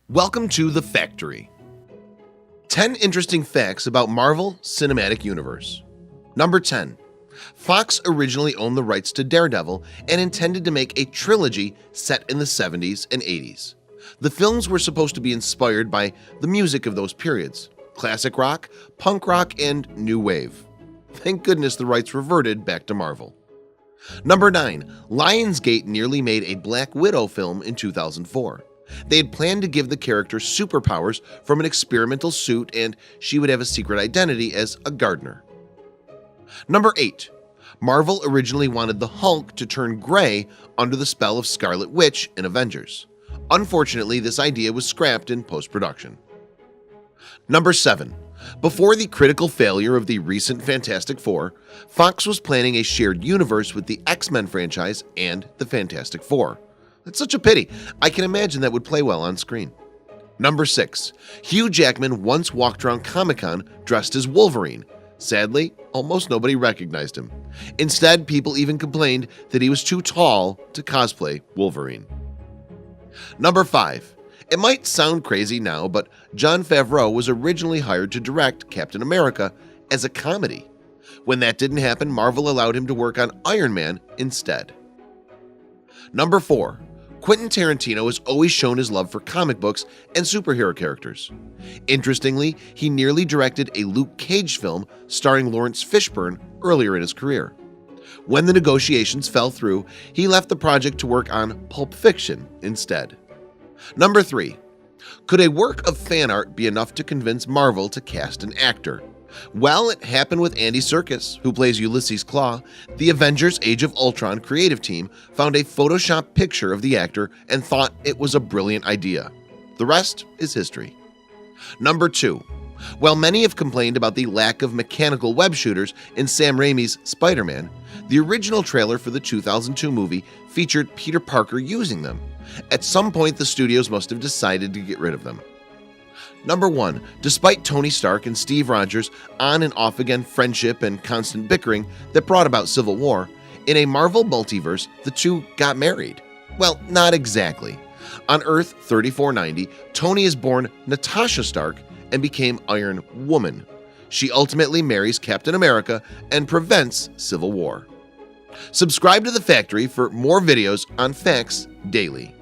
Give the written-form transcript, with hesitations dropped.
Welcome to The Factory. 10 interesting facts about Marvel Cinematic Universe. Number 10. Fox originally owned the rights to Daredevil and intended to make a trilogy set in the 70s and 80s. The films were supposed to be inspired by the music of those periods: classic rock, punk rock, and new wave. Thank goodness the rights reverted back to Marvel. Number 9. Lionsgate nearly made a Black Widow film in 2004. They had planned to give the character superpowers from an experimental suit, and she would have a secret identity as a gardener. Number 8. Marvel originally wanted the Hulk to turn gray under the spell of Scarlet Witch in Avengers. Unfortunately, this idea was scrapped in post-production. Number 7. Before the critical failure of the recent Fantastic Four, Fox was planning a shared universe with the X-Men franchise and the Fantastic Four. That's such a pity. I can imagine that would play well on screen. Number 6. Hugh Jackman once walked around Comic-Con dressed as Wolverine. Sadly, almost nobody recognized him. Instead, people even complained that he was too tall to cosplay Wolverine. Number 5. It might sound crazy now, but Jon Favreau was originally hired to direct Captain America as a comedy. When that didn't happen, Marvel allowed him to work on Iron Man instead. Number 4. Quentin Tarantino has always shown his love for comic books and superhero characters. Interestingly, he nearly directed a Luke Cage film starring Lawrence Fishburne earlier in his career. When the negotiations fell through, he left the project to work on Pulp Fiction instead. Number 3. Could a work of fan art be enough to convince Marvel to cast an actor? Well, it happened with Andy Serkis, who plays Ulysses Klaue. The Avengers Age of Ultron creative team found a Photoshop picture of the actor and thought it was a brilliant idea. The rest is history. Number 2. While many have complained about the lack of mechanical web shooters in Sam Raimi's Spider-Man, the original trailer for the 2002 movie featured Peter Parker using them. At some point, the studios must have decided to get rid of them. Number 1. Despite Tony Stark and Steve Rogers' on and off again friendship and constant bickering that brought about Civil War, in a Marvel multiverse, the two got married. Well, not exactly. On Earth 3490, Tony is born Natasha Stark and became Iron Woman. She ultimately marries Captain America and prevents Civil War. Subscribe to The Factory for more videos on facts daily.